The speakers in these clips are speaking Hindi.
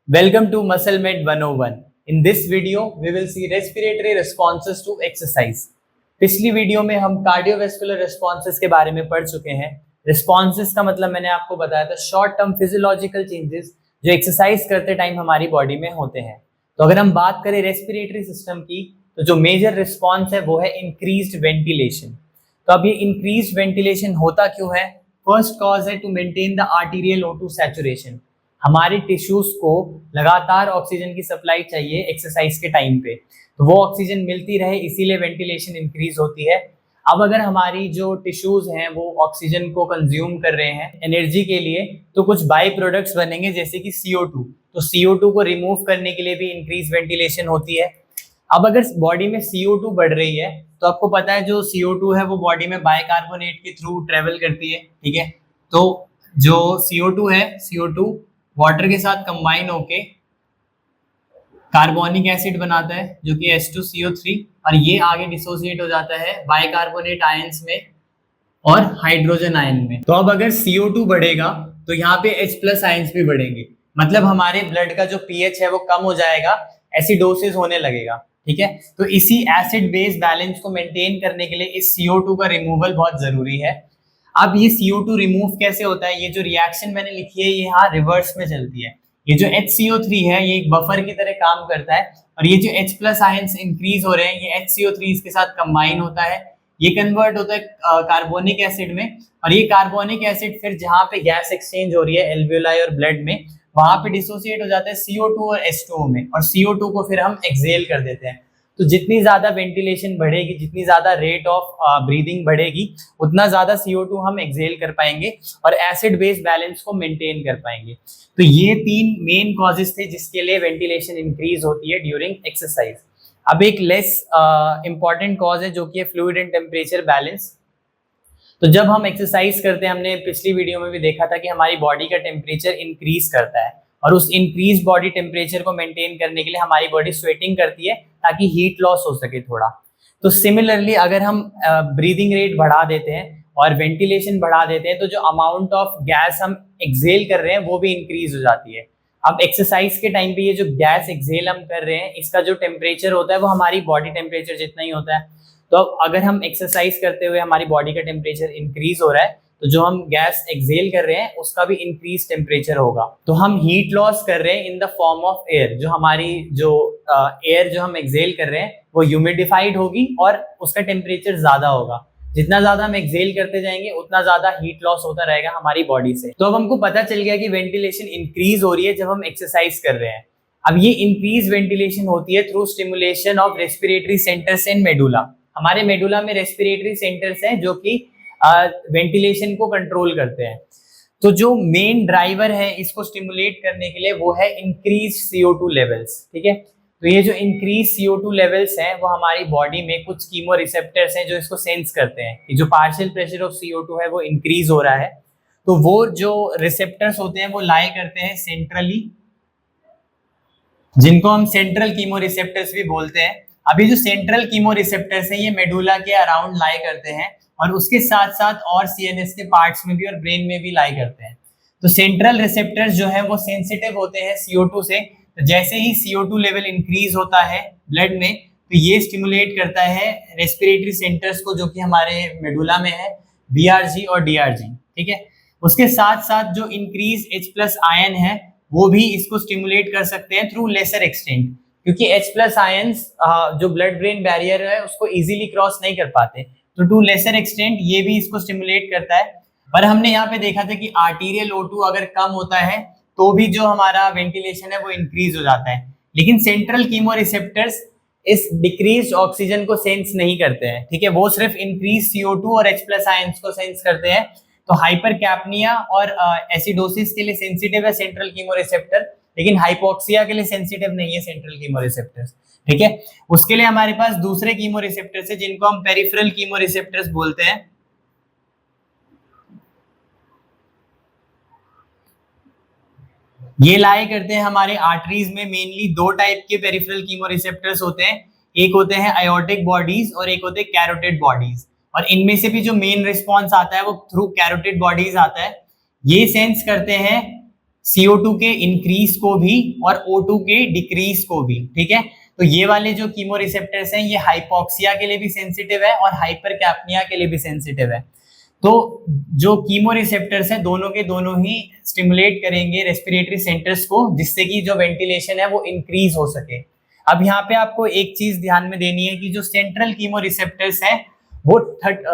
Welcome to Muscle Med 101. In this video, we will see respiratory responses to exercise. पिछली वीडियो में हम कार्डियोवैस्कुलर रिस्पॉन्सेस के बारे में पढ़ चुके हैं। रिस्पॉन्सेस का मतलब मैंने आपको बताया था शॉर्ट टर्म फिजियोलॉजिकल चेंजेस जो एक्सरसाइज करते टाइम हमारी बॉडी में होते हैं। तो अगर हम बात करें रेस्पिरेटरी सिस्टम की, तो जो मेजर रिस्पॉन्स है वो है इंक्रीज्ड वेंटिलेशन। तो अब ये इंक्रीज्ड वेंटिलेशन होता क्यों है? फर्स्ट कॉज है to maintain the arterial O2 saturation. हमारे टिश्यूज को लगातार ऑक्सीजन की सप्लाई चाहिए एक्सरसाइज के टाइम पे, तो वो ऑक्सीजन मिलती रहे, इसीलिए वेंटिलेशन इंक्रीज होती है। अब अगर हमारी जो टिश्यूज हैं वो ऑक्सीजन को कंज्यूम कर रहे हैं एनर्जी के लिए, तो कुछ बाई प्रोडक्ट्स बनेंगे जैसे कि CO2। तो CO2 को रिमूव करने के लिए भी इंक्रीज वेंटिलेशन होती है। अब अगर बॉडी में CO2 बढ़ रही है, तो आपको पता है जो CO2 है वो बॉडी में बाइकार्बोनेट के थ्रू ट्रेवल करती है, ठीक है। तो जो CO2 है, CO2 वाटर के साथ कंबाइन होके कार्बोनिक एसिड बनाता है जो कि H2CO3, और ये आगे डिसोसिएट हो जाता है बाइकार्बोनेट आयंस में और हाइड्रोजन आयन में। तो अब अगर CO2 बढ़ेगा तो यहाँ पे H+ आयंस भी बढ़ेंगे, मतलब हमारे ब्लड का जो pH है वो कम हो जाएगा, एसिडोसिस होने लगेगा, ठीक है। तो इसी एसिड बेस बैलेंस को मेंटेन करने के लिए इस CO2 का रिमूवल बहुत जरूरी है। अब ये CO2 रिमूव कैसे होता है? ये जो रिएक्शन मैंने लिखी है ये यहाँ रिवर्स में चलती है। ये जो HCO3 है ये एक बफर की तरह काम करता है, और ये जो H+ आयंस इंक्रीज हो रहे हैं ये HCO3 इसके साथ कंबाइन होता है, ये कन्वर्ट होता है कार्बोनिक एसिड में, और ये कार्बोनिक एसिड फिर जहाँ पे गैस एक्सचेंज हो रही है एल्वियोलाई और ब्लड में, वहां पे डिसोसिएट हो जाता है CO2 और H2O में, और CO2 को फिर हम एक्सहेल कर देते हैं। तो जितनी ज्यादा वेंटिलेशन बढ़ेगी, जितनी ज्यादा रेट ऑफ ब्रीदिंग बढ़ेगी, उतना ज्यादा CO2 हम एक्सहेल कर पाएंगे और एसिड बेस बैलेंस को मेंटेन कर पाएंगे। तो ये तीन मेन कॉजेस थे जिसके लिए वेंटिलेशन इंक्रीज होती है ड्यूरिंग एक्सरसाइज। अब एक लेस इंपॉर्टेंट कॉज है जो कि है फ्लूइड एंड टेम्परेचर बैलेंस। तो जब हम एक्सरसाइज करते हैं, हमने पिछली वीडियो में भी देखा था कि हमारी बॉडी का टेम्परेचर इंक्रीज करता है, और उस इंक्रीज बॉडी टेम्परेचर को मेंटेन करने के लिए हमारी बॉडी स्वेटिंग करती है ताकि हीट लॉस हो सके थोड़ा। तो सिमिलरली अगर हम ब्रीदिंग रेट बढ़ा देते हैं और वेंटिलेशन बढ़ा देते हैं, तो जो अमाउंट ऑफ गैस हम एक्सहेल कर रहे हैं वो भी इंक्रीज हो जाती है। अब एक्सरसाइज के टाइम पे ये जो गैस एक्सहेल हम कर रहे हैं इसका जो टेम्परेचर होता है वो हमारी बॉडी टेम्परेचर जितना ही होता है। तो अगर हम एक्सरसाइज करते हुए हमारी बॉडी का टेम्परेचर इंक्रीज हो रहा है, तो जो हम गैस एक्सहेल कर रहे हैं उसका भी इंक्रीज टेम्परेचर होगा। तो हम हीट लॉस कर रहे हैं in the form of air. जो हमारी जो एयर जो हम एक्सहेल कर रहे हैं वो ह्यूमिडिफाइड होगी और उसका टेम्परेचर ज्यादा होगा। जितना ज्यादा हम एक्सहेल करते जाएंगे उतना ज्यादा हीट लॉस होता रहेगा हमारी बॉडी से। तो अब हमको पता चल गया कि वेंटिलेशन इंक्रीज हो रही है जब हम एक्सरसाइज कर रहे हैं। अब ये इंक्रीज वेंटिलेशन होती है through stimulation of respiratory centres in medulla. हमारे मेडुला में रेस्पिरेटरी सेंटर्स हैं जो कि वेंटिलेशन को कंट्रोल करते हैं। तो जो मेन ड्राइवर है इसको स्टिमुलेट करने के लिए वो है इंक्रीज CO2 लेवल्स, ठीक है। तो ये जो इंक्रीज CO2 लेवल्स हैं वो हमारी बॉडी में कुछ कीमो रिसेप्टर्स हैं जो इसको सेंस करते हैं कि जो पार्शियल प्रेशर ऑफ CO2 है वो इंक्रीज हो रहा है। तो वो जो रिसेप्टर्स होते हैं वो लाई करते हैं सेंट्रली, जिनको हम सेंट्रल कीमो रिसेप्टर्स भी बोलते हैं। अभी जो सेंट्रल कीमो रिसेप्टर्स हैं ये मेडुला के अराउंड लाई करते हैं, और उसके साथ साथ और CNS के पार्ट्स में भी और ब्रेन में भी लाई करते हैं। तो सेंट्रल रिसेप्टर्स जो है वो सेंसिटिव होते हैं CO2 से। तो जैसे ही CO2 लेवल इंक्रीज होता है ब्लड में, तो ये स्टिमुलेट करता है रेस्पिरेटरी सेंटर्स को जो कि हमारे मेडुला में है, VRG और DRG, ठीक है। उसके साथ साथ जो इंक्रीज H+ आयन है वो भी इसको स्टिमुलेट कर सकते हैं थ्रू लेसर एक्सटेंट, क्योंकि H+ आयंस जो ब्लड ब्रेन बैरियर है उसको इजीली क्रॉस नहीं कर पाते, तो टू लेसर एक्सटेंट ये भी इसको स्टिमुलेट करता है। पर हमने यहाँ पे देखा था कि आर्टीरियल O2 अगर कम होता है तो भी जो हमारा वेंटिलेशन है वो इंक्रीज हो जाता है, लेकिन सेंट्रल कीमो रिसेप्टर्स इस डिक्रीज ऑक्सीजन को सेंस नहीं करते हैं, ठीक है। वो सिर्फ इंक्रीज CO2 और H+ आयंस को सेंस करते हैं। तो हाइपरकैप्निया और एसिडोसिस के लिए सेंसिटिव है सेंट्रल कीमो रिसेप्टर, लेकिन हाइपोक्सिया के लिए सेंसिटिव नहीं है सेंट्रल कीमो रिसेप्टर्स, ठीक है। उसके लिए हमारे पास दूसरे कीमो रिसेप्टर्स है जिनको हम पेरिफेरल कीमो रिसेप्टर्स बोलते हैं। ये लाई करते हैं हमारे आर्टरीज में। मेनली दो टाइप के पेरिफेरल कीमो रिसेप्टर्स होते हैं, एक होते हैं आयोटिक बॉडीज और एक होते हैं कैरोटिड बॉडीज, और इनमें से भी जो मेन रिस्पॉन्स आता है वो थ्रू कैरोटिड बॉडीज आता है। ये सेंस करते हैं CO2 के इंक्रीज को भी और O2 के डिक्रीज को भी, ठीक है। तो ये वाले जो कीमो रिसेप्टर्स हैं ये हाइपोक्सिया के लिए भी सेंसिटिव है और हाइपरकैप्निया के लिए भी सेंसिटिव है। तो जो कीमो रिसेप्टर्स हैं दोनों के दोनों ही स्टिमुलेट करेंगे रेस्पिरेटरी सेंटर्स को, जिससे कि जो वेंटिलेशन है वो इंक्रीज हो सके। अब यहाँ पे आपको एक चीज ध्यान में देनी है कि जो सेंट्रल कीमो रिसेप्टर्स हैं वो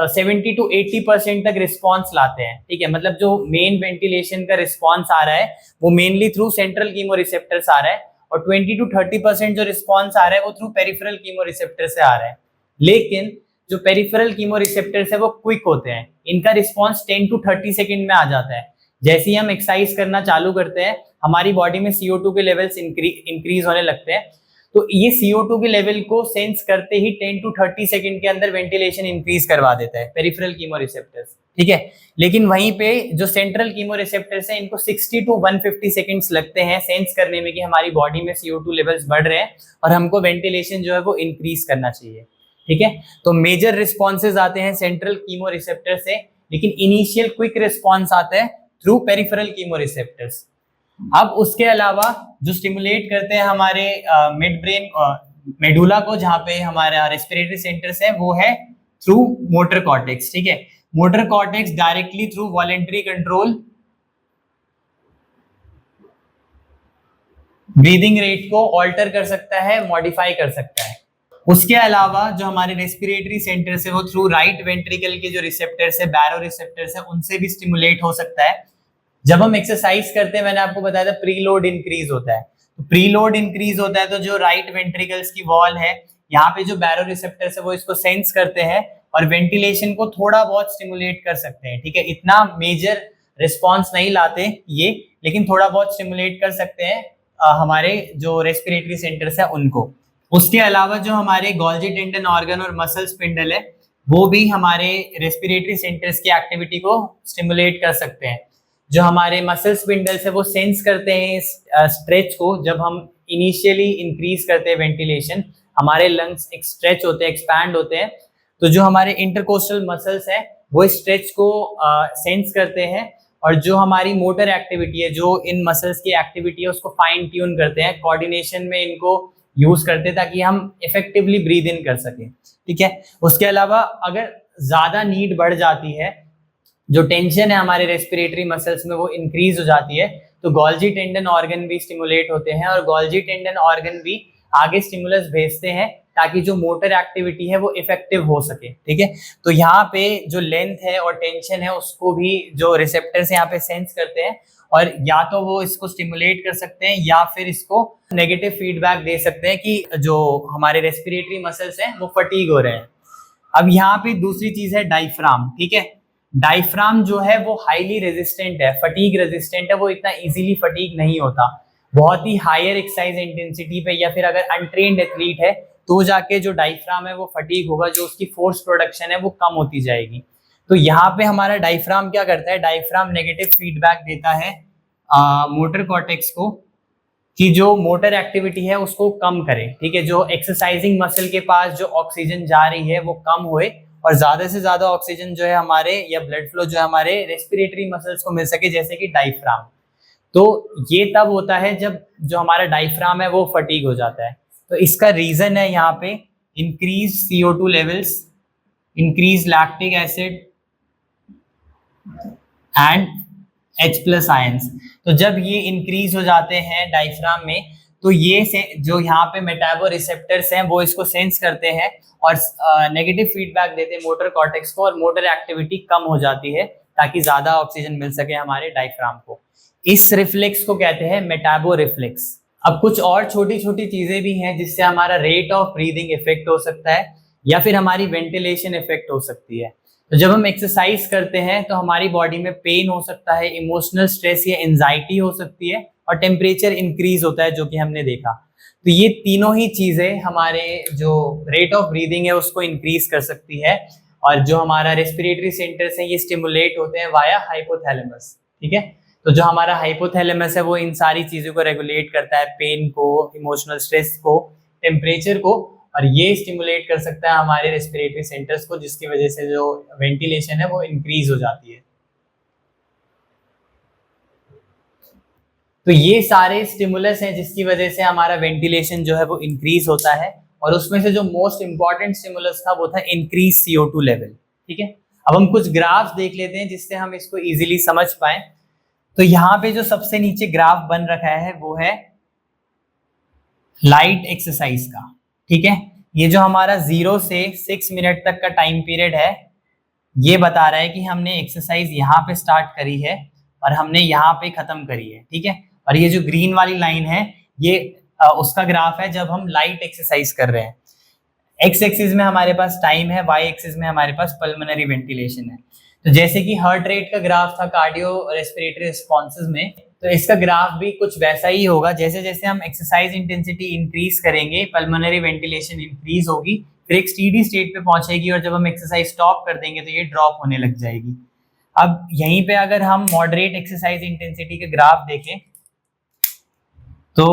70 to 80% तक रिस्पॉन्स लाते हैं, ठीक है। मतलब जो मेन वेंटिलेशन का रिस्पॉन्स आ रहा है वो mainly through central chemoreceptor आ रहा है, और 20 to 30% जो रिस्पॉन्स आ रहा है वो थ्रू पेरिफेरल कीमो रिसेप्टर से आ रहा है। लेकिन जो पेरिफेरल कीमो रिसेप्टर्स है वो क्विक होते हैं, इनका रिस्पॉन्स 10 to 30 सेकेंड में आ जाता है। जैसे ही हम एक्सरसाइज करना चालू करते हैं हमारी बॉडी में CO2 के लेवल्स इंक्रीज होने लगते हैं, तो ये CO2 के लेवल को सेंस करते ही 10 to 30 सेकंड के अंदर वेंटिलेशन इंक्रीज करवा देता है पेरिफेरल कीमो रिसेप्टर्स, ठीक है। लेकिन वहीं पे जो सेंट्रल कीमो रिसेप्टर्स हैं इनको 60 to 150 सेकंड्स लगते हैं सेंस करने में कि हमारी बॉडी में CO2 लेवल्स बढ़ रहे हैं और हमको वेंटिलेशन जो है वो इंक्रीज करना चाहिए, ठीक है। तो मेजर रिस्पॉन्सेज आते हैं सेंट्रल कीमो रिसेप्टर से, लेकिन इनिशियल क्विक रिस्पॉन्स आता है थ्रू पेरिफेरल कीमो रिसेप्टर्स। अब उसके अलावा जो स्टिमुलेट करते हैं हमारे मिड ब्रेन मेडुला को, जहां पे हमारा रेस्पिरेटरी सेंटर्स है, वो है थ्रू मोटर कॉर्टेक्स, ठीक है। Motor cortex directly through voluntary control breathing rate को ऑल्टर कर सकता है, मॉडिफाई कर सकता है। उसके अलावा जो हमारे रेस्पिरेटरी सेंटर्स है वो थ्रू राइट वेंट्रिकल के जो रिसेप्टर्स है, बैरो रिसेप्टर्स है, उनसे भी स्टिमुलेट हो सकता है। जब हम एक्सरसाइज करते हैं, मैंने आपको बताया था प्रीलोड इंक्रीज होता है, तो प्रीलोड इंक्रीज होता है तो जो राइट वेंट्रिकल्स की वॉल है, यहाँ पे जो बैरो रिसेप्टर्स है वो इसको सेंस करते हैं और वेंटिलेशन को थोड़ा बहुत स्टिमुलेट कर सकते हैं, ठीक है। इतना मेजर रिस्पॉन्स नहीं लाते ये, लेकिन थोड़ा बहुत स्टिमुलेट कर सकते हैं हमारे जो रेस्पिरेटरी सेंटर्स है उनको। उसके अलावा जो हमारे गोल्जी टेंडन ऑर्गन और मसल स्पिंडल है वो भी हमारे रेस्पिरेटरी सेंटर्स की एक्टिविटी को स्टिमुलेट कर सकते हैं। जो हमारे मसल स्पिंडल्स है वो सेंस करते हैं स्ट्रेच को। जब हम इनिशियली इंक्रीज करते हैं वेंटिलेशन, हमारे लंग्स एक स्ट्रेच होते हैं, एक्सपैंड होते हैं, तो जो हमारे इंटरकोस्टल मसल्स है वो स्ट्रेच को सेंस करते हैं, और जो हमारी मोटर एक्टिविटी है, जो इन मसल्स की एक्टिविटी है, उसको फाइन ट्यून करते हैं, कोऑर्डिनेशन में इनको यूज करते हैं ताकि हम इफेक्टिवली ब्रीद इन कर सकें, ठीक है। उसके अलावा अगर ज्यादा नीड बढ़ जाती है, जो टेंशन है हमारे रेस्पिरेटरी मसल्स में वो इंक्रीज हो जाती है, तो गोल्जी टेंडन ऑर्गन भी स्टिमुलेट होते हैं और गोल्जी टेंडन ऑर्गन भी आगे स्टिमुलस भेजते हैं ताकि जो मोटर एक्टिविटी है वो इफेक्टिव हो सके, ठीक है। तो यहाँ पे जो लेंथ है और टेंशन है उसको भी जो रिसेप्टर्स यहाँ पे सेंस करते हैं, और या तो वो इसको स्टिमुलेट कर सकते हैं या फिर इसको नेगेटिव फीडबैक दे सकते हैं कि जो हमारे रेस्पिरेटरी मसल्स हैं वो फटीग हो रहे हैं। अब यहाँ पे दूसरी चीज है डायफ्राम, ठीक है। डायफ्राम जो है वो हाईली रेजिस्टेंट है, फटीग रेजिस्टेंट है, वो इतना इजीली फटीग नहीं होता। बहुत ही हायर एक्सरसाइज इंटेंसिटी पे या फिर अगर अनट्रेन्ड एथलीट है तो जाके जो डायफ्राम है वो फटीग होगा, जो उसकी फोर्स प्रोडक्शन है वो कम होती जाएगी। तो यहाँ पे हमारा डायफ्राम क्या करता है, डायफ्राम नेगेटिव फीडबैक देता है मोटर कॉर्टेक्स को कि जो मोटर एक्टिविटी है उसको कम करे, ठीक है। जो एक्सरसाइजिंग मसल के पास जो ऑक्सीजन जा रही है वो कम होए और ज्यादा से ज्यादा ऑक्सीजन जो है हमारे या ब्लड फ्लो जो है हमारे रेस्पिरेटरी मसल्स को मिल सके, जैसे कि डायफ्राम। तो ये तब होता है जब जो हमारा डायफ्राम है वो फटीग हो जाता है। तो इसका रीजन है यहाँ पे increase CO2 levels, increase lactic acid and H+ ions. तो जब ये इंक्रीज हो जाते हैं डायफ्राम में, तो ये से जो यहाँ पे मेटाबो रिसेप्टर्स हैं वो इसको सेंस करते हैं और नेगेटिव फीडबैक देते हैं मोटर कॉर्टेक्स को, और मोटर एक्टिविटी कम हो जाती है ताकि ज्यादा ऑक्सीजन मिल सके हमारे डायफ्राम को। इस रिफ्लेक्स को कहते हैं मेटाबो रिफ्लेक्स। अब कुछ और छोटी छोटी चीजें भी हैं जिससे हमारा रेट ऑफ ब्रीदिंग इफेक्ट हो सकता है या फिर हमारी वेंटिलेशन इफेक्ट हो सकती है। तो जब हम एक्सरसाइज करते हैं तो हमारी बॉडी में पेन हो सकता है, इमोशनल स्ट्रेस या एंजाइटी हो सकती है, और टेम्परेचर इंक्रीज होता है, जो कि हमने देखा। तो ये तीनों ही चीजें हमारे जो रेट ऑफ ब्रीदिंग है उसको इंक्रीज कर सकती है, और जो हमारा रेस्पिरेटरी सेंटर्स है ये स्टिमुलेट होते हैं वाया हाइपोथैलेमस, ठीक है। तो जो हमारा हाइपोथैलेमस है वो इन सारी चीजों को रेगुलेट करता है, पेन को, इमोशनल स्ट्रेस को, टेम्परेचर को, और ये स्टिमुलेट कर सकता है हमारे रेस्पिरेटरी सेंटर्स को, जिसकी वजह से जो वेंटिलेशन है वो इंक्रीज हो जाती है। तो ये सारे स्टिमुलस हैं जिसकी वजह से हमारा वेंटिलेशन जो है वो इंक्रीज होता है, और उसमें से जो मोस्ट इंपॉर्टेंट स्टिमुलस था वो था इंक्रीज CO2 लेवल। ठीक है, अब हम कुछ ग्राफ्स देख लेते हैं जिससे हम इसको इजीली समझ पाए। तो यहाँ पे जो सबसे नीचे ग्राफ बन रखा है वो है लाइट एक्सरसाइज का। ठीक है, ये जो हमारा 0 से 6 मिनट तक का टाइम पीरियड है, ये बता रहा है कि हमने एक्सरसाइज यहाँ पे स्टार्ट करी है और हमने यहाँ पे खत्म करी है। ठीक है, और ये जो ग्रीन वाली लाइन है ये उसका ग्राफ है जब हम लाइट एक्सरसाइज कर रहे हैं। एक्स एक्सिस में हमारे पास टाइम है, वाई एक्सिस में हमारे पास पल्मोनरी वेंटिलेशन है। तो जैसे कि हार्ट रेट का ग्राफ था कार्डियो रेस्पिरेटरी रिस्पॉन्सेज में, तो इसका ग्राफ भी कुछ वैसा ही होगा। जैसे जैसे हम एक्सरसाइज इंटेंसिटी इंक्रीज करेंगे पल्मोनरी वेंटिलेशन इंक्रीज होगी, फिर एक स्टेडी स्टेट पे पहुंचेगी, और जब हम एक्सरसाइज स्टॉप कर देंगे तो ये ड्रॉप होने लग जाएगी। अब यहीं पे अगर हम मॉडरेट एक्सरसाइज इंटेंसिटी के ग्राफ देखें तो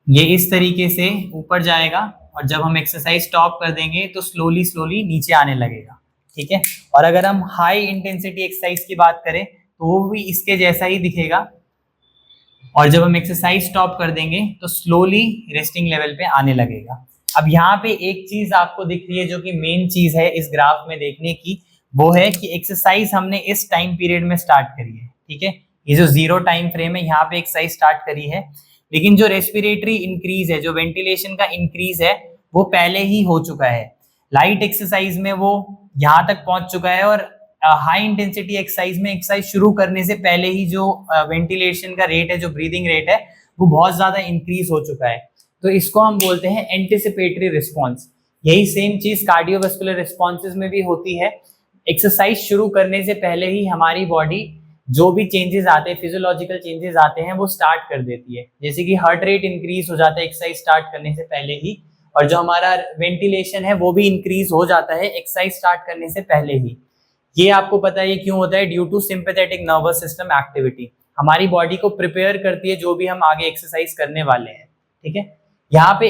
ये इस तरीके से ऊपर जाएगा, और जब हम एक्सरसाइज स्टॉप कर देंगे तो स्लोली स्लोली नीचे आने लगेगा। ठीक है, और अगर हम हाई इंटेंसिटी एक्सरसाइज की बात करें तो वो भी इसके जैसा ही दिखेगा, और जब हम एक्सरसाइज स्टॉप कर देंगे तो स्लोली रेस्टिंग लेवल पे आने लगेगा। अब यहाँ पे एक चीज आपको दिख रही है जो कि मेन चीज है इस ग्राफ में देखने की, वो है कि एक्सरसाइज हमने इस टाइम पीरियड में स्टार्ट करी है। ठीक है, ये जो 0 टाइम फ्रेम है यहाँ पे एक्सरसाइज स्टार्ट करी है, लेकिन जो रेस्पिरेटरी इंक्रीज है, जो वेंटिलेशन का इंक्रीज है, वो पहले ही हो चुका है। लाइट एक्सरसाइज में वो यहाँ तक पहुंच चुका है, और हाई इंटेंसिटी एक्सरसाइज में एक्सरसाइज शुरू करने से पहले ही जो वेंटिलेशन का रेट है, जो ब्रीदिंग रेट है, वो बहुत ज्यादा इंक्रीज हो चुका है। तो इसको हम बोलते हैं एंटिसिपेटरी रिस्पॉन्स। यही सेम चीज कार्डियोवास्कुलर रिस्पॉन्सेज में भी होती है। एक्सरसाइज शुरू करने से पहले ही हमारी बॉडी जो भी चेंजेस आते हैं, फिजियोलॉजिकल चेंजेस आते हैं, वो स्टार्ट कर देती है। जैसे कि हार्ट रेट इंक्रीज हो जाता है एक्सरसाइज स्टार्ट करने से पहले ही, और जो हमारा वेंटिलेशन है वो भी इंक्रीज हो जाता है एक्सरसाइज स्टार्ट करने से पहले ही। ये आपको पता है ये क्यों होता है? Due to sympathetic nervous system activity. हमारी बॉडी को प्रिपेयर करती है जो भी हम आगे एक्सरसाइज करने वाले हैं। ठीक है, यहाँ पे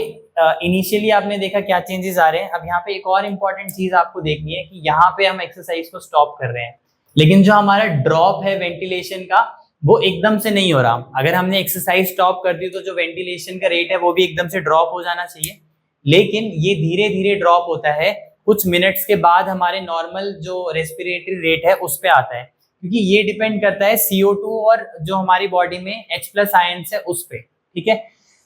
इनिशियली आपने देखा क्या चेंजेस आ रहे हैं। अब यहाँ पे एक और इम्पॉर्टेंट चीज आपको देखनी है कि यहाँ पे हम एक्सरसाइज को स्टॉप कर रहे हैं, लेकिन जो हमारा ड्रॉप है वेंटिलेशन का वो एकदम से नहीं हो रहा। अगर हमने एक्सरसाइज स्टॉप कर दी तो जो वेंटिलेशन का रेट है वो भी एकदम से ड्रॉप हो जाना चाहिए, लेकिन ये धीरे धीरे ड्रॉप होता है। कुछ मिनट्स के बाद हमारे नॉर्मल जो रेस्पिरेटरी रेट है उस पे आता है, क्योंकि ये डिपेंड करता है CO2 और जो हमारी बॉडी में H+ आयंस है उस पे। ठीक है,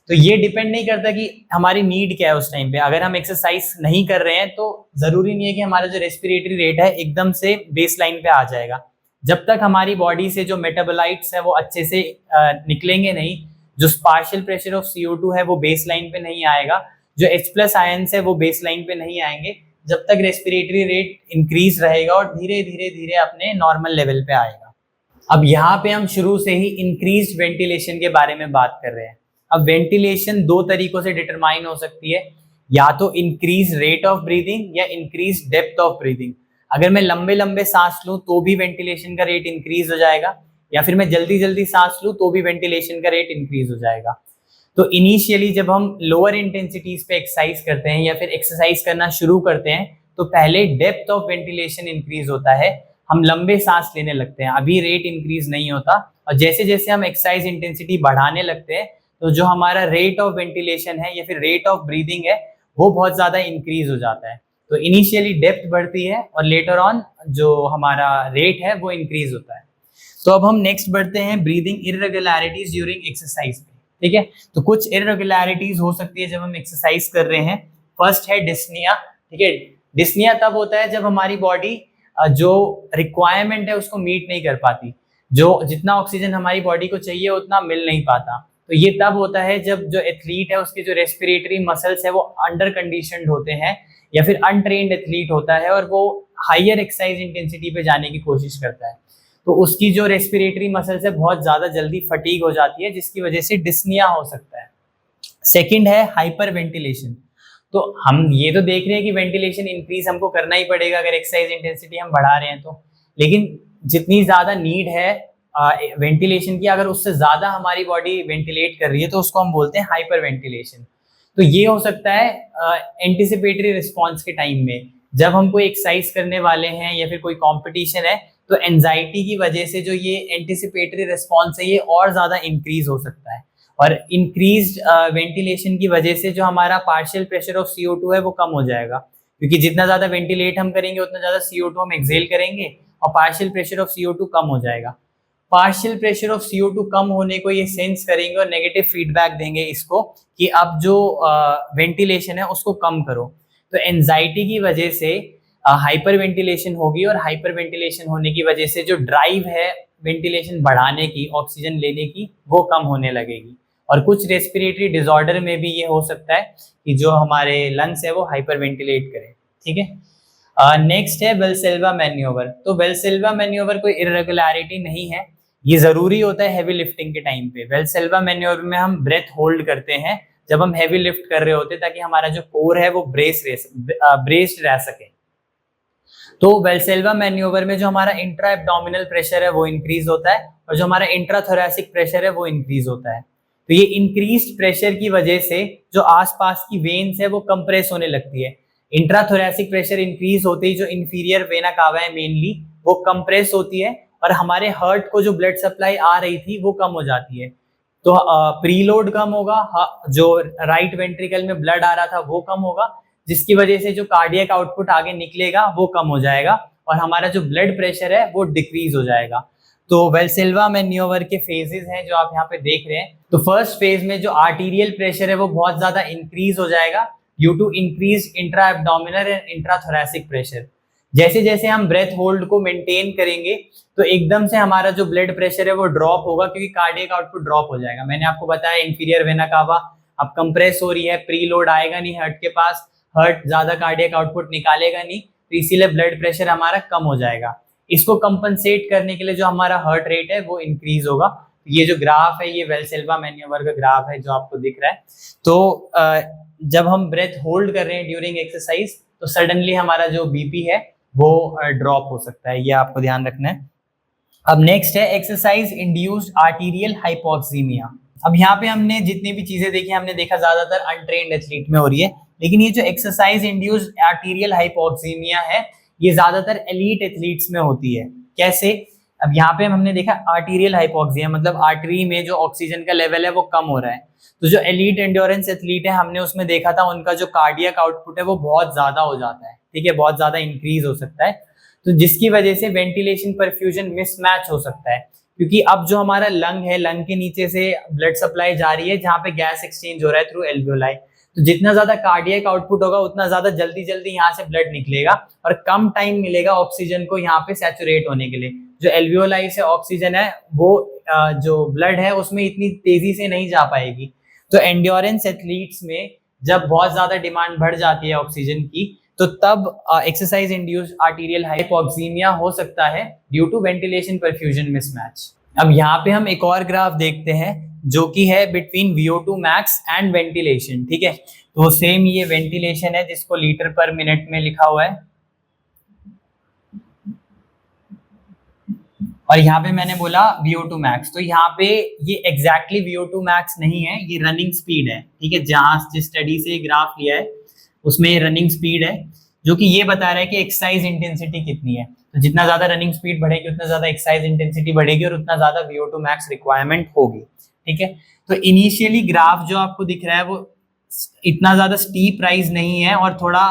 तो ये डिपेंड नहीं करता कि हमारी नीड क्या है उस टाइम पे। अगर हम एक्सरसाइज नहीं कर रहे हैं तो जरूरी नहीं है कि हमारा जो रेस्पिरेटरी रेट है एकदम से बेस लाइन पे आ जाएगा। जब तक हमारी बॉडी से जो मेटाबोलाइट्स है वो अच्छे से निकलेंगे नहीं, जो पार्शियल प्रेशर ऑफ CO2 है वो बेस लाइन पे नहीं आएगा, जो H+ आयंस है वो बेस लाइन पे नहीं आएंगे, जब तक रेस्पिरेटरी रेट इंक्रीज रहेगा और धीरे धीरे धीरे अपने नॉर्मल लेवल पे आएगा। अब यहाँ पे हम शुरू से ही इंक्रीज वेंटिलेशन के बारे में बात कर रहे हैं। अब वेंटिलेशन दो तरीकों से डिटरमाइन हो सकती है, या तो इंक्रीज रेट ऑफ ब्रीदिंग या इंक्रीज डेप्थ ऑफ ब्रीदिंग। अगर मैं लंबे लंबे सांस लूं तो भी वेंटिलेशन का रेट इंक्रीज हो जाएगा, या फिर मैं जल्दी जल्दी सांस लूं तो भी वेंटिलेशन का रेट इंक्रीज हो जाएगा। तो इनिशियली जब हम लोअर इंटेंसिटीज पे एक्सरसाइज करते हैं या फिर एक्सरसाइज करना शुरू करते हैं तो पहले डेप्थ ऑफ वेंटिलेशन इंक्रीज होता है, हम लंबे सांस लेने लगते हैं, अभी रेट इंक्रीज नहीं होता। और जैसे जैसे हम एक्सरसाइज इंटेंसिटी बढ़ाने लगते हैं तो जो हमारा रेट ऑफ वेंटिलेशन है या फिर रेट ऑफ ब्रीदिंग है वो बहुत ज्यादा इंक्रीज हो जाता है। तो इनिशियली डेप्थ बढ़ती है और लेटर ऑन जो हमारा रेट है वो इंक्रीज होता है। तो अब हम नेक्स्ट बढ़ते हैं ब्रीदिंग इररेगुलरिटीज ड्यूरिंग एक्सरसाइज पे। ठीक है, तो कुछ इररेगुलरिटीज हो सकती है जब हम एक्सरसाइज कर रहे हैं। फर्स्ट है डिस्निया। ठीक है, डिस्निया तब होता है जब हमारी बॉडी जो रिक्वायरमेंट है उसको मीट नहीं कर पाती, जो जितना ऑक्सीजन हमारी बॉडी को चाहिए उतना मिल नहीं पाता। तो ये तब होता है जब जो एथलीट है उसके जो रेस्पिरेटरी मसल्स है वो अंडर कंडीशनड होते हैं, या फिर अनट्रेन्ड एथलीट होता है और वो हायर एक्सरसाइज इंटेंसिटी पे जाने की कोशिश करता है, तो उसकी जो रेस्पिरेटरी मसल्स है बहुत ज्यादा जल्दी फटीग हो जाती है, जिसकी वजह से डिस्निया हो सकता है। सेकंड है हाइपर वेंटिलेशन। तो हम ये तो देख रहे हैं कि वेंटिलेशन इंक्रीज हमको करना ही पड़ेगा अगर एक्सरसाइज इंटेंसिटी हम बढ़ा रहे हैं तो, लेकिन जितनी ज्यादा नीड है वेंटिलेशन की, अगर उससे ज्यादा हमारी बॉडी वेंटिलेट कर रही है तो उसको हम बोलते हैं हाइपर वेंटिलेशन। तो ये हो सकता है एंटिसिपेटरी रिस्पॉन्स के टाइम में, जब हम कोई एक्सरसाइज करने वाले हैं या फिर कोई कॉम्पिटिशन है तो एंजाइटी की वजह से जो ये एंटिसिपेटरी रिस्पॉन्स है ये और ज्यादा इंक्रीज हो सकता है, और इंक्रीज वेंटिलेशन की वजह से जो हमारा पार्शियल प्रेशर ऑफ CO2 है वो कम हो जाएगा, क्योंकि जितना ज्यादा वेंटिलेट हम करेंगे उतना ज्यादा CO2 हम एक्सेल करेंगे और पार्शियल प्रेशर ऑफ CO2 कम हो जाएगा। पार्शियल प्रेशर ऑफ CO2 कम होने को ये सेंस करेंगे और नेगेटिव फीडबैक देंगे इसको कि अब जो वेंटिलेशन है उसको कम करो। तो एंजाइटी की वजह से हाइपर वेंटिलेशन होगी, और हाइपर वेंटिलेशन होने की वजह से जो ड्राइव है वेंटिलेशन बढ़ाने की, ऑक्सीजन लेने की, वो कम होने लगेगी। और कुछ रेस्पिरेटरी डिसऑर्डर में भी ये हो सकता है कि जो हमारे लंग्स है वो हाइपर वेंटिलेट करें। ठीक है, नेक्स्ट है वेल्सेल्वा मैन्योवर। तो वेल्सेल्वा मैन्योवर कोई इरेगुलरिटी नहीं है, ये जरूरी होता है हैवी लिफ्टिंग के टाइम पे। वेल्सेल्वा मैन्योवर में हम ब्रेथ होल्ड करते हैं जब हम हैवी लिफ्ट कर रहे होते हैं, ताकि हमारा जो कोर है वो ब्रेस्ड रह सके। तो वेल्सेल्वा मैन्योवर में जो हमारा इंट्रा एब्डोमिनल प्रेशर है वो इंक्रीज होता है, और जो हमारा इंट्रा थोरैसिक प्रेशर है वो इंक्रीज होता है। तो ये इंक्रीज्ड प्रेशर की वजह से जो आसपास की वेन्स है वो कंप्रेस होने लगती है। इंट्रा थोरैसिक प्रेशर इंक्रीज होते ही जो इंफीरियर वेना कावा है मेनली वो कंप्रेस होती है, और हमारे हार्ट को जो ब्लड सप्लाई आ रही थी वो कम हो जाती है। तो प्रीलोड कम होगा, जो राइट वेंट्रिकल में ब्लड आ रहा था वो कम होगा, जिसकी वजह से जो कार्डियक आउटपुट आगे निकलेगा वो कम हो जाएगा, और हमारा जो ब्लड प्रेशर है वो डिक्रीज हो जाएगा। तो वेल्सेल्वा मैन्योवर के फेजेस हैं जो आप यहाँ पे देख रहे हैं। तो फर्स्ट फेज में जो आर्टीरियल प्रेशर है वो बहुत ज्यादा इंक्रीज हो जाएगा due to increase intra abdominal and intra thoracic pressure. जैसे जैसे हम ब्रेथ होल्ड को मेंटेन करेंगे तो एकदम से हमारा जो ब्लड प्रेशर है वो ड्रॉप होगा, क्योंकि कार्डियक आउटपुट ड्रॉप हो जाएगा। मैंने आपको बताया इंफीरियर वेना कावा अब कंप्रेस हो रही है, प्रीलोड आएगा नहीं हार्ट के पास, हार्ट ज्यादा कार्डियक आउटपुट निकालेगा नहीं, तो इसीलिए ब्लड प्रेशर हमारा कम हो जाएगा। इसको कंपनसेट करने के लिए जो हमारा हार्ट रेट है वो इंक्रीज होगा। ये जो ग्राफ है ये वेल्सेल्वा मैन्योवर का ग्राफ है जो आपको दिख रहा है। तो जब हम ब्रेथ होल्ड कर रहे हैं ड्यूरिंग एक्सरसाइज तो सडनली हमारा जो बीपी है वो ड्रॉप हो सकता है, ये आपको ध्यान रखना है। अब नेक्स्ट है एक्सरसाइज इंड्यूस्ड आर्टीरियल हाइपोक्सीमिया। अब यहाँ पे हमने जितनी भी चीजें देखी हमने देखा ज्यादातर अनट्रेन्ड एथलीट में हो रही है, लेकिन ये जो एक्सरसाइज इंड्यूस्ड आर्टीरियल हाइपोक्सीमिया है ये ज्यादातर एलीट एथलीट्स में होती है। कैसे? अब यहाँ पे हमने देखा आर्टीरियल हाइपोक्सिया मतलब आर्टरी में जो ऑक्सीजन का लेवल है वो कम हो रहा है। तो जो एलीट एंड्योरेंस एथलीट है हमने उसमें देखा था उनका जो कार्डियक आउटपुट है वो बहुत ज्यादा हो जाता है, ठीक है, बहुत ज्यादा इंक्रीज हो सकता है। तो जिसकी वजह से वेंटिलेशन परफ्यूजन मिसमैच हो सकता है, क्योंकि अब जो हमारा लंग है, लंग के नीचे से ब्लड सप्लाई जा रही है जहाँ पे गैस एक्सचेंज हो रहा है थ्रू एल्वियोलाई। तो जितना ज्यादा कार्डियक आउटपुट होगा उतना ज्यादा जल्दी जल्दी यहाँ से ब्लड निकलेगा और कम टाइम मिलेगा ऑक्सीजन को यहाँ पे सैचुरेट होने के लिए। जो एल्वियोलाई से ऑक्सीजन है वो जो ब्लड है उसमें इतनी तेजी से नहीं जा पाएगी। तो एंड्योरेंस एथलीट्स में जब बहुत ज्यादा डिमांड बढ़ जाती है ऑक्सीजन की तो तब एक्सरसाइज इंड्यूस्ड आर्टीरियल हाइपोक्सीमिया हो सकता है due to ventilation perfusion mismatch. अब यहाँ पे हम एक और ग्राफ देखते हैं जो कि है between VO2 max and ventilation, ठीक है। तो सेम ये वेंटिलेशन है जिसको लीटर पर मिनट में लिखा हुआ है, और यहाँ पे मैंने बोला VO2 मैक्स। तो यहाँ पे ये एग्जैक्टली VO2 मैक्स नहीं है, ये रनिंग स्पीड है, ठीक है। जहाँ जिस स्टडी से ग्राफ लिया है उसमें ये रनिंग स्पीड है जो कि ये बता रहा है कि एक्सरसाइज इंटेंसिटी कितनी है। तो जितना ज्यादा रनिंग स्पीड बढ़ेगी उतना ज्यादा एक्सरसाइज इंटेंसिटी बढ़ेगी और उतना ज्यादा VO2 मैक्स रिक्वायरमेंट होगी, ठीक है। तो इनिशियली ग्राफ जो आपको दिख रहा है वो इतना ज्यादा स्टीप राइज नहीं है और थोड़ा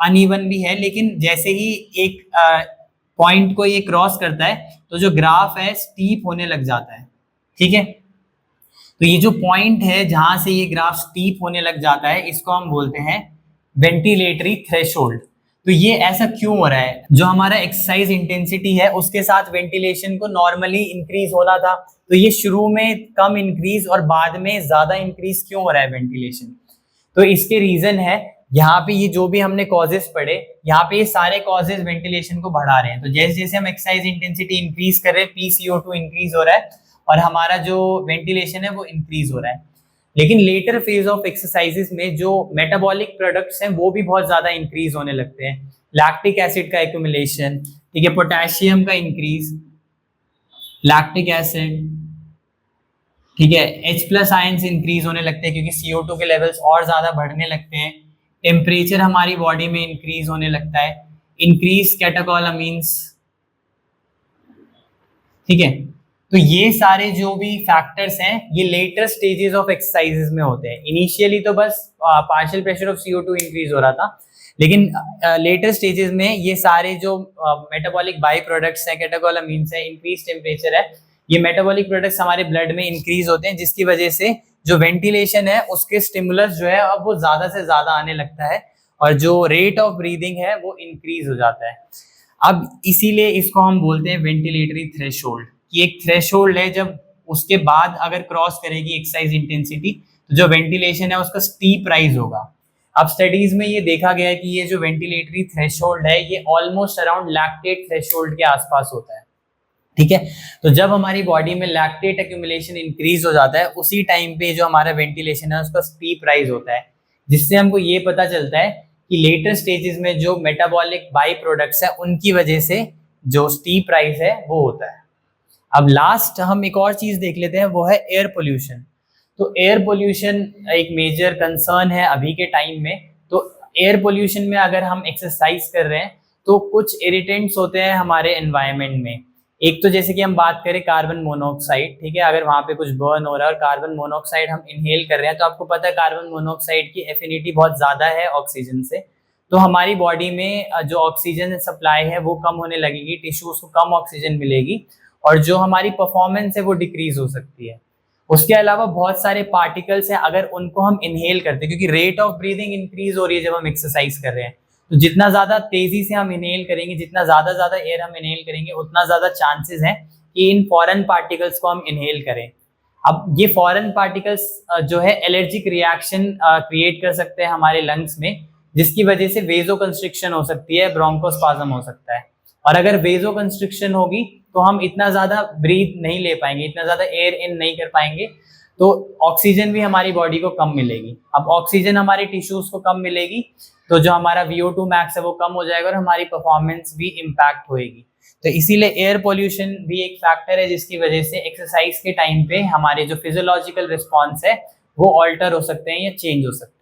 अनइवन भी है, लेकिन जैसे ही एक पॉइंट को ये क्रॉस करता है तो जो ग्राफ है स्टीप होने लग जाता है, ठीक है। तो ये जो पॉइंट है जहां से ये ग्राफ स्टीप होने लग जाता है इसको हम बोलते हैं वेंटिलेटरी थ्रेशोल्ड। तो ये ऐसा क्यों हो रहा है? जो हमारा एक्सरसाइज इंटेंसिटी है उसके साथ वेंटिलेशन को नॉर्मली इंक्रीज होना था, तो ये शुरू में कम इंक्रीज और बाद में ज्यादा इंक्रीज क्यों हो रहा है वेंटिलेशन? तो इसके रीजन है यहाँ पे ये जो भी हमने कॉजेस पढ़े यहाँ पे ये सारे कॉजेस वेंटिलेशन को बढ़ा रहे हैं। तो जैसे जैसे हम एक्सरसाइज इंटेंसिटी इंक्रीज कर रहे हैं PCO2 इंक्रीज हो रहा है और हमारा जो वेंटिलेशन है वो इंक्रीज हो रहा है। लेकिन लेटर फेज ऑफ एक्सरसाइजेस में जो मेटाबॉलिक प्रोडक्ट्स हैं वो भी बहुत ज्यादा इंक्रीज होने लगते हैं। लैक्टिक एसिड का एक्यूमुलेशन, ठीक है, पोटेशियम का इंक्रीज, लैक्टिक एसिड, ठीक है, H+ आयंस इंक्रीज होने लगते हैं क्योंकि CO2 के लेवल्स और ज्यादा बढ़ने लगते हैं। टेम्परेचर हमारी बॉडी में इंक्रीज होने लगता है। इंक्रीज कैटाकोलामीन्स, ठीक है। तो ये सारे जो भी फैक्टर्स हैं ये लेटर स्टेजेस ऑफ एक्सरसाइजेस में होते हैं। इनिशियली तो बस partial pressure of CO2 increase हो रहा था, लेकिन लेटर स्टेजेस में ये सारे जो मेटाबॉलिक बाई प्रोडक्ट्स हैं, कैटेकोलामीन्स है, इंक्रीज टेम्परेचर है, ये मेटाबॉलिक प्रोडक्ट्स हमारे ब्लड में इंक्रीज होते हैं, जिसकी वजह से जो वेंटिलेशन है उसके स्टिमुलस जो है अब वो ज्यादा से ज्यादा आने लगता है और जो रेट ऑफ ब्रीदिंग है वो इंक्रीज हो जाता है। अब इसीलिए इसको हम बोलते हैं वेंटिलेटरी थ्रेशोल्ड, कि एक थ्रेशोल्ड है जब उसके बाद अगर क्रॉस करेगी एक्सरसाइज इंटेंसिटी तो जो वेंटिलेशन है उसका स्टीप राइज होगा। अब स्टडीज में ये देखा गया है कि ये जो वेंटिलेटरी थ्रेशोल्ड है ये ऑलमोस्ट अराउंड लैक्टेट थ्रेशोल्ड के आसपास होता है। ठीक है, तो जब हमारी बॉडी में लैक्टेट एक्यूमुलेशन इंक्रीज हो जाता है उसी टाइम पे जो हमारा वेंटिलेशन है उसका स्टीप राइज होता है, जिससे हमको ये पता चलता है कि लेटर स्टेजेस में जो मेटाबॉलिक बाई प्रोडक्ट्स है उनकी वजह से जो स्टीप राइज है वो होता है। अब लास्ट हम एक और चीज देख लेते हैं, वो है एयर पोल्यूशन। तो एयर पोल्यूशन एक मेजर कंसर्न है अभी के टाइम में। तो एयर पोल्यूशन में अगर हम एक्सरसाइज कर रहे हैं तो कुछ इरिटेंट्स होते हैं हमारे एनवायरनमेंट में। एक तो जैसे कि हम बात करें कार्बन मोनोऑक्साइड, ठीक है, अगर वहां पे कुछ बर्न हो रहा है और कार्बन मोनोऑक्साइड हम इनहेल कर रहे हैं तो आपको पता है कार्बन मोनोऑक्साइड की एफिनिटी बहुत ज्यादा है ऑक्सीजन से, तो हमारी बॉडी में जो ऑक्सीजन सप्लाई है वो कम होने लगेगी, टिश्यूज को कम ऑक्सीजन मिलेगी और जो हमारी परफॉर्मेंस है वो डिक्रीज हो सकती है। उसके अलावा बहुत सारे पार्टिकल्स हैं, अगर उनको हम इनहेल करते हैं, क्योंकि रेट ऑफ ब्रीदिंग इंक्रीज हो रही है जब हम एक्सरसाइज कर रहे हैं, तो जितना ज्यादा तेजी से हम इनहेल करेंगे, जितना ज्यादा एयर हम इनहेल करेंगे, उतना ज्यादा चांसेस हैं कि इन फॉरेन पार्टिकल्स को हम इनहेल करें। अब ये फॉरेन पार्टिकल्स जो है एलर्जिक रिएक्शन क्रिएट कर सकते हैं हमारे लंग्स में, जिसकी वजह से वेजो कंस्ट्रिक्शन हो सकती है, ब्रोंकोस्पाज्म हो सकता है। और अगर वेजो कंस्ट्रिक्शन होगी तो हम इतना ज्यादा ब्रीथ नहीं ले पाएंगे, इतना ज्यादा एयर इन नहीं कर पाएंगे, तो ऑक्सीजन भी हमारी बॉडी को कम मिलेगी। अब ऑक्सीजन हमारे टिश्यूज को कम मिलेगी तो जो हमारा VO2 मैक्स है वो कम हो जाएगा और हमारी परफॉर्मेंस भी इम्पैक्ट होएगी। तो इसीलिए एयर पोल्यूशन भी एक फैक्टर है जिसकी वजह से एक्सरसाइज के टाइम पे हमारे जो फिजियोलॉजिकल रिस्पॉन्स है वो ऑल्टर हो सकते हैं या चेंज हो सकते हैं।